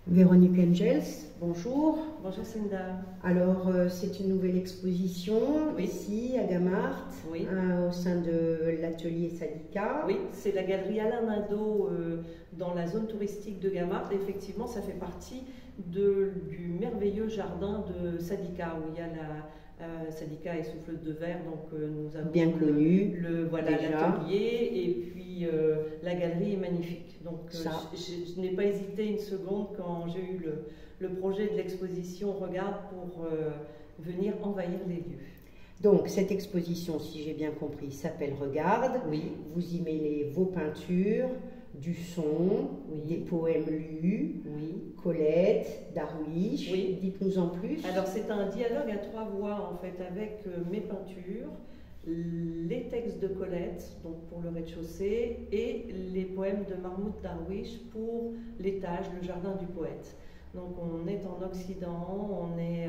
Véronique Engels, bonjour. Bonjour Cinda. Alors, c'est une nouvelle exposition ici à Gamart, Oui. Au sein de l'atelier Sadika. Oui, c'est la galerie Alain Nadeau dans la zone touristique de Gamart. Et effectivement, ça fait partie du merveilleux jardin de Sadika, où il y a la Sadika est souffleuse de verre, donc nous avons bien connu, l'atelier, et puis la galerie est magnifique. Donc je n'ai pas hésité une seconde quand j'ai eu le projet de l'exposition Regarde pour venir envahir les lieux. Donc cette exposition, si j'ai bien compris, s'appelle Regarde. Oui. Vous y mêlez vos peintures, du son, des poèmes lus, Colette, Darwish. Oui. Dites-nous en plus. Alors c'est un dialogue à trois voix en fait avec mes peintures, les textes de Colette donc pour le rez-de-chaussée et les poèmes de Mahmoud Darwish pour l'étage, le jardin du poète. Donc on est en Occident, on est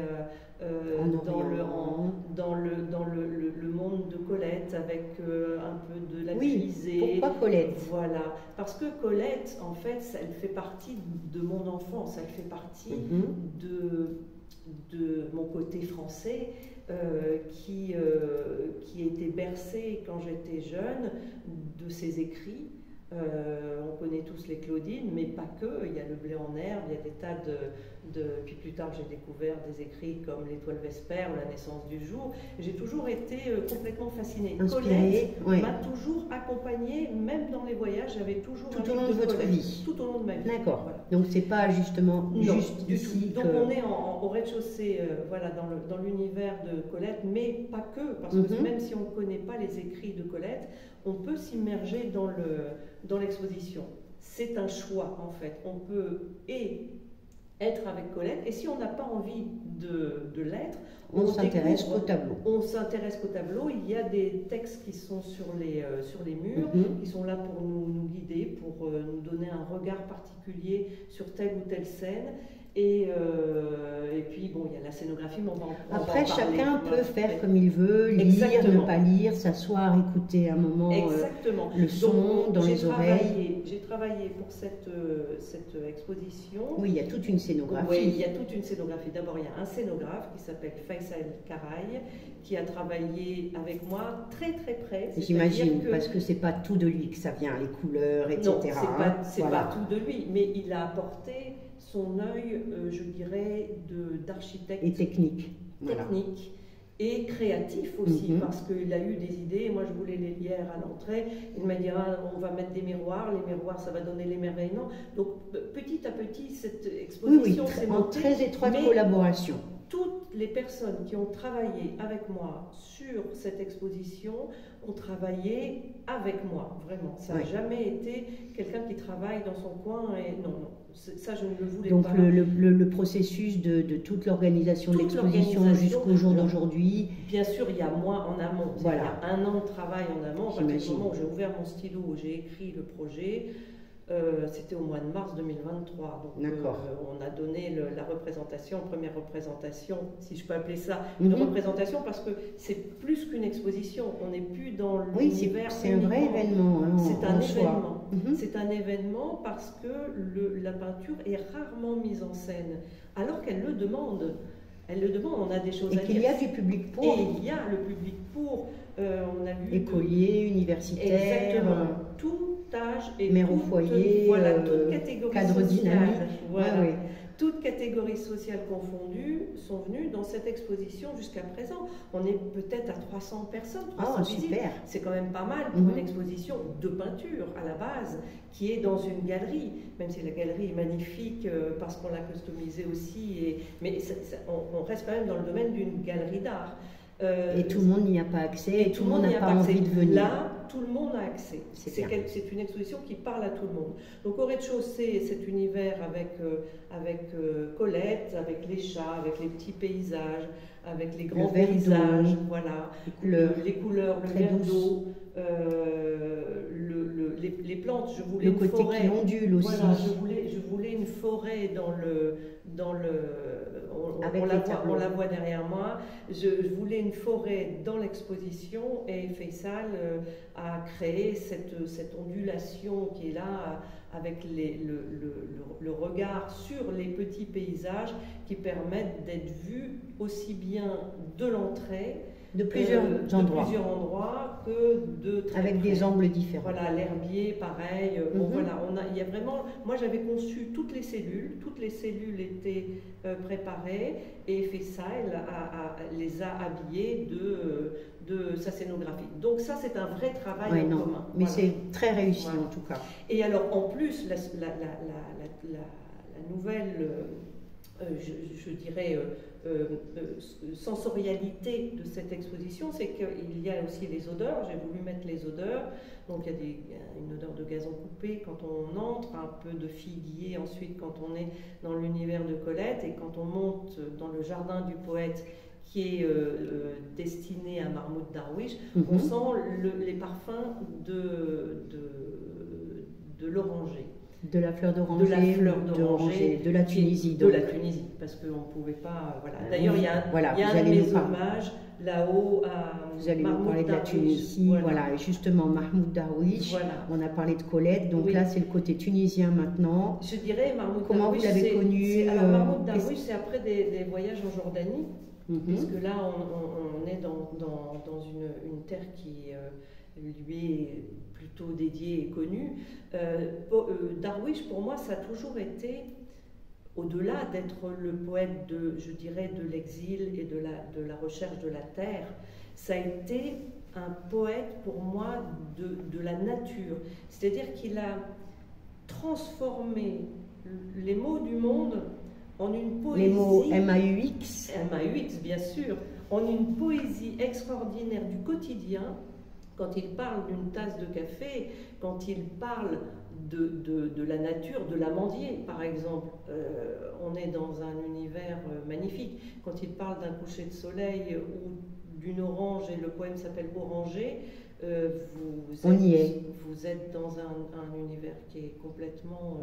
dans le monde de Colette avec un peu de la puisée. Pourquoi Colette? Voilà, parce que Colette, en fait, elle fait partie de mon enfance, elle fait partie de mon côté français qui était bercé quand j'étais jeune de ses écrits. On connaît tous les Claudines, mais pas que. Il y a le blé en herbe, il y a des tas Puis plus tard, j'ai découvert des écrits comme L'étoile vespère ou La naissance du jour. J'ai toujours été complètement fascinée. Inspirée, Colette m'a toujours accompagnée, même dans les voyages, j'avais toujours tout au long de votre vie. Tout au long de ma vie. D'accord. Voilà. Donc c'est pas justement juste du ici. tout. Donc on est au rez-de-chaussée, voilà, dans l'univers de Colette, mais pas que, parce que même si on ne connaît pas les écrits de Colette, on peut s'immerger dans l'exposition. C'est un choix en fait. On peut être avec Colette, et si on n'a pas envie de l'être, on s'intéresse qu'au tableau. On s'intéresse qu'au tableau. Il y a des textes qui sont sur les murs, qui sont là pour nous guider, pour nous donner un regard particulier sur telle ou telle scène. Et puis, bon, il y a la scénographie, mais après, chacun peut faire comme il veut, lire, ne pas lire, s'asseoir, écouter un moment le son dans les oreilles. J'ai travaillé pour cette exposition. Oui, il y a toute une scénographie. Oui, il y a toute une scénographie. D'abord, il y a un scénographe qui s'appelle Faisal Karaï, qui a travaillé avec moi très très près. J'imagine, parce que c'est pas tout de lui que ça vient, les couleurs, etc. Non, c'est pas tout de lui, mais il a apporté son œil, je dirais, d'architecte et technique, et créatif aussi, parce qu'il a eu des idées. Moi, je voulais les lierres à l'entrée. Il m'a dit on va mettre des miroirs, les miroirs, ça va donner l'émerveillement. Donc, petit à petit, cette exposition s'est montée. En très étroite collaboration. Toutes les personnes qui ont travaillé avec moi sur cette exposition ont travaillé avec moi, vraiment. Ça n'a jamais été quelqu'un qui travaille dans son coin et non, ça je ne le voulais pas. Donc le processus de toute l'organisation de l'exposition jusqu'au jour d'aujourd'hui. Bien sûr, il y a moi en amont. Voilà. Il y a un an de travail en amont. À partir du moment où j'ai ouvert mon stylo, où j'ai écrit le projet, c'était au mois de mars 2023. Donc on a donné la représentation, première représentation, si je peux appeler ça une représentation, parce que c'est plus qu'une exposition. On n'est plus dans l'univers. C'est un vrai événement. C'est un événement. C'est un événement parce que la peinture est rarement mise en scène, alors qu'elle le demande. Elle le demande, on a des choses à dire. Et qu'il y a du public pour. Et il y a le public pour. On a vu écoliers, universitaires. Exactement. Tout âge et mère au foyer, toute catégorie cadre sociale. Dynamique. Voilà. Toutes catégories sociales confondues sont venues dans cette exposition jusqu'à présent. On est peut-être à 300 personnes, 300 visites. Super. C'est quand même pas mal pour une exposition de peinture à la base, qui est dans une galerie, même si la galerie est magnifique parce qu'on l'a customisée aussi, mais on reste quand même dans le domaine d'une galerie d'art. Et tout le monde n'y a pas accès, et tout le monde n'a pas envie de venir. Là, tout le monde a accès. C'est une exposition qui parle à tout le monde. Donc au rez-de-chaussée, cet univers avec Colette, avec les chats, avec les petits paysages, avec les grands paysages, voilà, les couleurs, le verre d'eau, les plantes. Je voulais le côté qui ondule aussi. Voilà, je voulais une une forêt on la voit derrière moi. Je voulais une forêt dans l'exposition et Faisal a créé cette ondulation qui est là avec le regard sur les petits paysages qui permettent d'être vus aussi bien de l'entrée de plusieurs endroits que avec près. Des angles différents. Voilà, l'herbier, pareil. Bon, voilà, il y a vraiment. Moi, j'avais conçu toutes les cellules étaient préparées et Faisal les a habillées de sa scénographie. Donc ça, c'est un vrai travail en commun. Mais c'est très réussi en tout cas. Et alors, en plus, la nouvelle, je dirais, sensorialité de cette exposition, c'est qu'il y a aussi les odeurs. J'ai voulu mettre les odeurs. Donc il y a une odeur de gazon coupé quand on entre, un peu de figuier ensuite quand on est dans l'univers de Colette, et quand on monte dans le jardin du poète qui est destiné à Mahmoud Darwish, on sent les parfums de l'oranger. De la fleur d'oranger, de la Tunisie. De la Tunisie, parce qu'on ne pouvait pas... Voilà. D'ailleurs, il y a un de mes hommages là-haut à Vous allez nous parler de la Tunisie, voilà. Et justement, Mahmoud Darwish, on a parlé de Colette, donc là c'est le côté tunisien maintenant. Je dirais Mahmoud Comment Darwish, vous l'avez connu alors Mahmoud Darwish, c'est après des voyages en Jordanie, puisque là on est dans une terre qui lui est plutôt dédiée et connue. Darwish, pour moi, ça a toujours été, au-delà d'être le poète je dirais, de l'exil et de la recherche de la terre, ça a été un poète pour moi de la nature. C'est-à-dire qu'il a transformé les mots du monde en une poésie. Les mots M-A-U-X. M-A-U-X, bien sûr. En une poésie extraordinaire du quotidien. Quand il parle d'une tasse de café, quand il parle de la nature, de l'amandier, par exemple, on est dans un univers magnifique. Quand il parle d'un coucher de soleil ou d'une orange, et le poème s'appelle Oranger, vous êtes dans un univers qui est complètement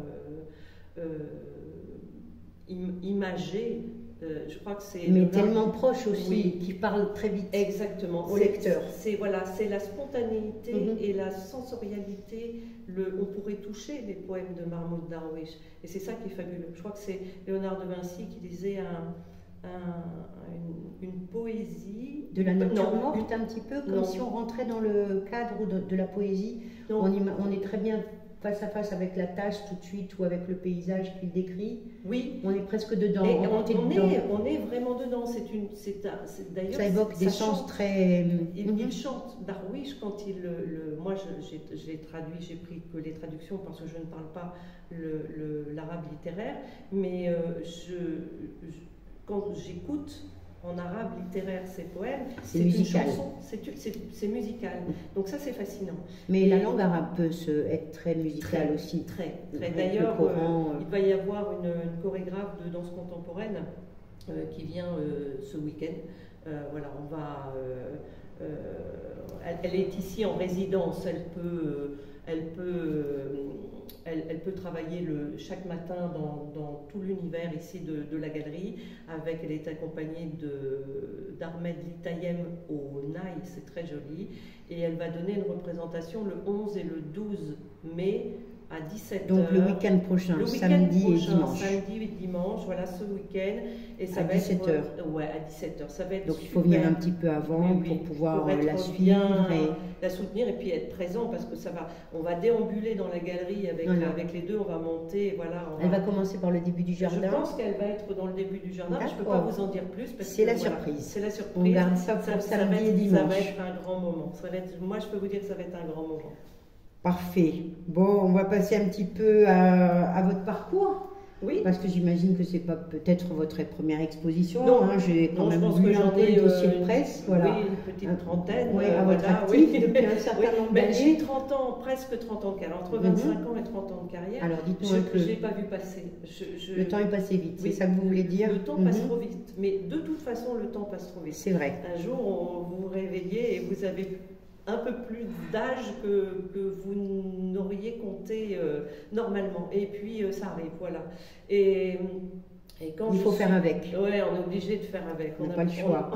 imagé. Je crois que c'est... Mais tellement proche aussi, qui parle très vite. Exactement. Au lecteur. C'est la spontanéité et la sensorialité. On pourrait toucher les poèmes de Mahmoud Darwish. Et c'est ça qui est fabuleux. Je crois que c'est Léonard de Vinci qui disait une poésie... De la nature morte un petit peu, comme si on rentrait dans le cadre de la poésie. On est très bien face à face avec la tasse tout de suite, ou avec le paysage qu'il décrit. Oui. On est presque dedans. Et on est vraiment dedans. D'ailleurs, ça évoque des sens très... Il chante Darwish quand moi, j'ai traduit, j'ai pris que les traductions parce que je ne parle pas l'arabe littéraire, mais quand j'écoute en arabe littéraire ces poèmes, c'est une chanson, c'est musical. Donc ça, c'est fascinant. Mais la langue arabe peut être très musicale aussi. Très. D'ailleurs, il va y avoir une chorégraphe de danse contemporaine qui vient ce week-end. Voilà, on va... elle est ici en résidence, elle peut travailler chaque matin dans tout l'univers ici de la galerie. Elle est accompagnée d'Ahmed Litayem au Naï, c'est très joli. Et elle va donner une représentation le 11 et le 12 mai à 17h. Donc le week-end prochain, samedi et dimanche. Samedi et dimanche, voilà, ce week-end. Et ça va 17h. Ouais, à 17h. Ça va être donc il faut venir un petit peu avant pour pouvoir la suivre. La soutenir et puis être présent, parce que on va déambuler dans la galerie avec les deux, on va monter. Voilà, elle va commencer par le début du jardin. Je pense qu'elle va être dans le début du jardin, mais je ne peux pas vous en dire plus. C'est la surprise. C'est la surprise. On garde ça pour samedi et dimanche. Ça va être un grand moment. Moi, je peux vous dire que ça va être un grand moment. Parfait. Bon, on va passer un petit peu à votre parcours. Oui. Parce que j'imagine que c'est pas peut-être votre première exposition. Non, j'ai quand même lu un peu le dossier de presse. Oui, une petite trentaine. Oui, à votre actif depuis un certain nombre d'années. J'ai 30 ans, presque 30 ans de carrière, entre 25 ans et 30 ans de carrière. Alors dites-moi que je n'ai pas vu passer. Le temps est passé vite, c'est ça que vous voulez dire? Le temps passe trop vite. Mais de toute façon, le temps passe trop vite. C'est vrai. Un jour, vous vous réveillez et vous avez un peu plus d'âge que vous n'auriez compté normalement. Et puis ça arrive, voilà. Et quand il faut faire avec. Oui, on est obligé de faire avec. On n'a pas le choix.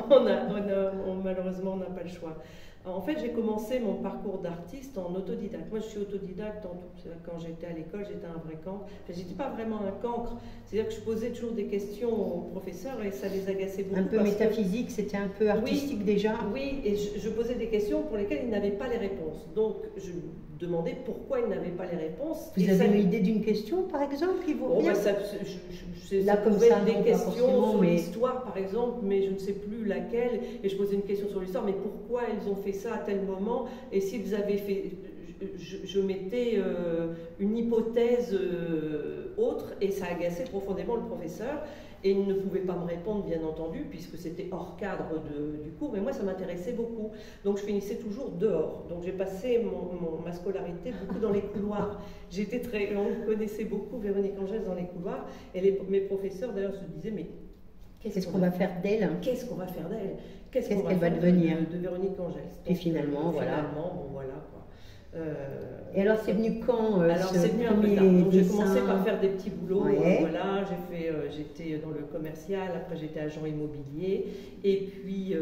Malheureusement, on n'a pas le choix. En fait, j'ai commencé mon parcours d'artiste en autodidacte. Moi, je suis autodidacte en tout. Quand j'étais à l'école, j'étais un vrai cancre. Enfin, j'étais pas vraiment un cancre. C'est-à-dire que je posais toujours des questions aux professeurs et ça les agaçait beaucoup. Un peu métaphysique, c'était un peu artistique déjà. Oui, et je posais des questions pour lesquelles ils n'avaient pas les réponses. Donc, je demandais pourquoi ils n'avaient pas les réponses. Vous avez une idée d'une question, par exemple, qui vous revient? Ça pouvait être des questions sur l'histoire, par exemple, mais je ne sais plus laquelle. Et je posais une question sur l'histoire, mais pourquoi ils ont fait ça à tel moment? Et s'ils avaient fait... Je mettais une hypothèse autre, et ça agaçait profondément le professeur. Et il ne pouvait pas me répondre, bien entendu, puisque c'était hors cadre du cours. Mais moi, ça m'intéressait beaucoup. Donc, je finissais toujours dehors. Donc, j'ai passé ma scolarité beaucoup dans les couloirs. On connaissait beaucoup Véronique Angèle dans les couloirs. Et mes professeurs, d'ailleurs, se disaient, mais qu'est-ce qu'on va faire d'elle? Qu'est-ce qu'on va faire d'elle? Qu'est-ce qu'elle va devenir de Véronique Angèle? Et finalement, voilà. Bon, voilà, quoi. Et alors, c'est venu quand Alors, c'est venu un peu tard. Donc, j'ai commencé par faire des petits boulots. Ouais. Voilà, j'étais dans le commercial, après j'étais agent immobilier. Et puis,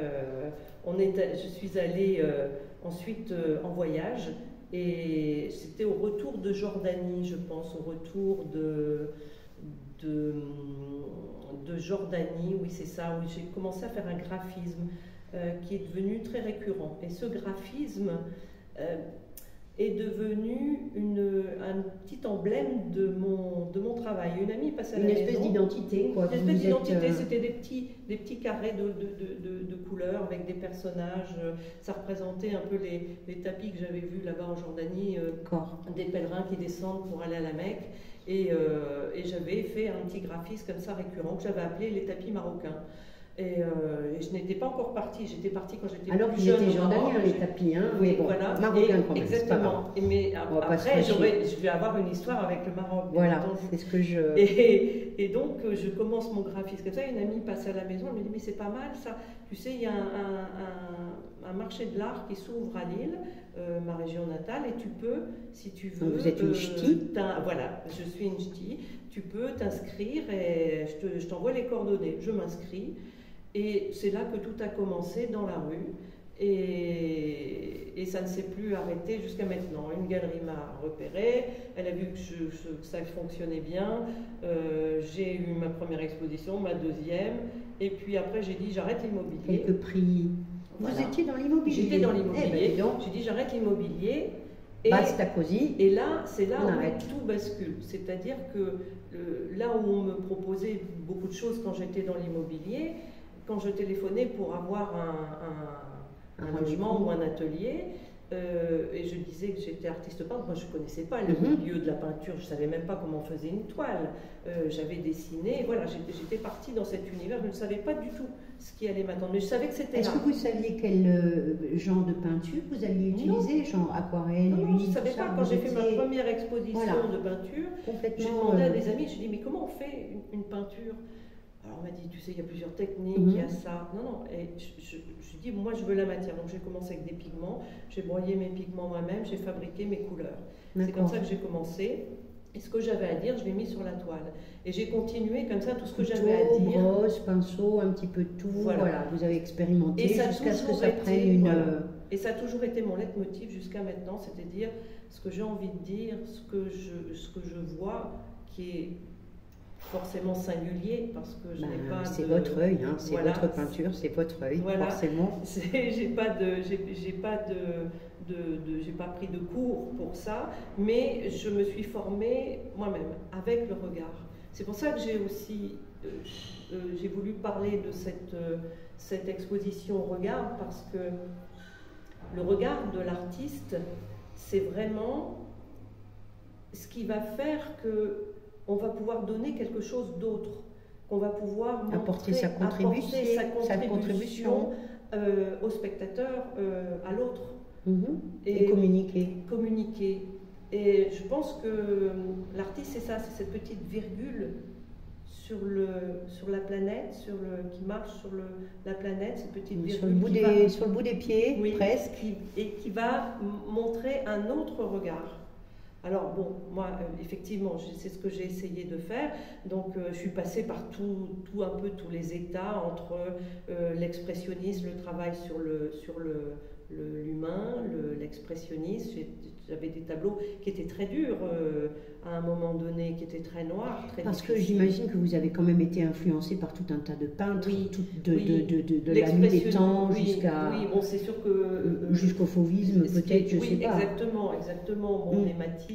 je suis allée ensuite en voyage. Et c'était au retour de Jordanie, je pense, au retour de Jordanie, oui, c'est ça, où j'ai commencé à faire un graphisme qui est devenu très récurrent. Et ce graphisme est devenu un petit emblème de mon travail. Une amie passait à la maison. Une espèce d'identité, quoi. Une espèce d'identité, c'était des petits carrés de couleurs avec des personnages. Ça représentait un peu les tapis que j'avais vus là-bas en Jordanie, des pèlerins qui descendent pour aller à la Mecque. Et j'avais fait un petit graphisme comme ça récurrent que j'avais appelé les tapis marocains. Et je n'étais pas encore partie, j'étais partie quand j'étais plus jeune. Alors qu'ils étaient jordaniens, les tapis, hein? Oui, bon, voilà. Marocains quand même, exactement. Mais après, je vais avoir une histoire avec le Maroc. Voilà, c'est ce que je... Et donc, je commence mon graphisme comme ça. Une amie passe à la maison, elle me dit, mais c'est pas mal ça. Tu sais, il y a un marché de l'art qui s'ouvre à Lille, ma région natale, et tu peux, si tu veux... Donc vous êtes une ch'ti? Voilà, je suis une ch'ti. Tu peux t'inscrire et je t'envoie les coordonnées. Je m'inscris. Et c'est là que tout a commencé dans la rue. Et ça ne s'est plus arrêté jusqu'à maintenant. Une galerie m'a repéré, elle a vu que ça fonctionnait bien. J'ai eu ma première exposition, ma deuxième. Et puis après, j'ai dit j'arrête l'immobilier. Quelques prix. Voilà. Vous étiez dans l'immobilier? J'étais dans l'immobilier. Ben, j'ai dit j'arrête l'immobilier. Basta così. Et là, c'est là où tout bascule. C'est-à-dire que là où on me proposait beaucoup de choses quand j'étais dans l'immobilier, quand je téléphonais pour avoir un logement ou un atelier, et je disais que j'étais artiste peintre, moi je ne connaissais pas le milieu de la peinture, je ne savais même pas comment on faisait une toile. J'avais dessiné, voilà, j'étais partie dans cet univers, je ne savais pas du tout ce qui allait m'attendre, mais je savais que c'était là. Est-ce que vous saviez quel genre de peinture vous alliez utiliser? Genre aquarelle, non, je ne savais pas. Quand j'ai fait ma première exposition de peinture, j'ai demandé à des amis, je dis mais comment on fait une peinture? Alors on m'a dit, tu sais, il y a plusieurs techniques, il y a ça. Non, et je dis, moi je veux la matière. Donc j'ai commencé avec des pigments, j'ai broyé mes pigments moi-même, j'ai fabriqué mes couleurs. C'est comme ça que j'ai commencé. Et ce que j'avais à dire, je l'ai mis sur la toile. Et j'ai continué comme ça, tout ce que j'avais à dire. Brosse, pinceau, un petit peu de tout. Voilà, vous avez expérimenté jusqu'à ce que ça prenne une... Voilà. Et ça a toujours été mon leitmotiv jusqu'à maintenant, c'est-à-dire ce que j'ai envie de dire, ce que je vois, qui est forcément singulier parce que je n'ai pas c'est votre œil, hein, c'est votre peinture, c'est votre œil, forcément. J'ai pas pris de cours pour ça, mais je me suis formée moi-même avec le regard. C'est pour ça que j'ai aussi j'ai voulu parler de cette exposition au regard, parce que le regard de l'artiste, c'est vraiment ce qui va faire que on va pouvoir donner quelque chose d'autre, qu'on va pouvoir apporter sa contribution au spectateur, à l'autre. Et communiquer. Et je pense que l'artiste, c'est ça, c'est cette petite virgule sur la planète, qui marche sur la planète, cette petite virgule sur le bout des pieds, oui, presque. Et qui va montrer un autre regard. Alors bon, moi, effectivement, c'est ce que j'ai essayé de faire. Donc, je suis passée par un peu tous les états, entre l'expressionnisme, le travail sur l'humain, l'expressionnisme. J'avais des tableaux qui étaient très durs à un moment donné, qui étaient très noirs, très Parce difficiles. que j'imagine que vous avez quand même été influencé par tout un tas de peintres, oui, de la nuit des temps jusqu'à... Oui, bon, c'est sûr que... jusqu'au fauvisme, peut-être, je sais pas. Exactement. Bon, les Matisse,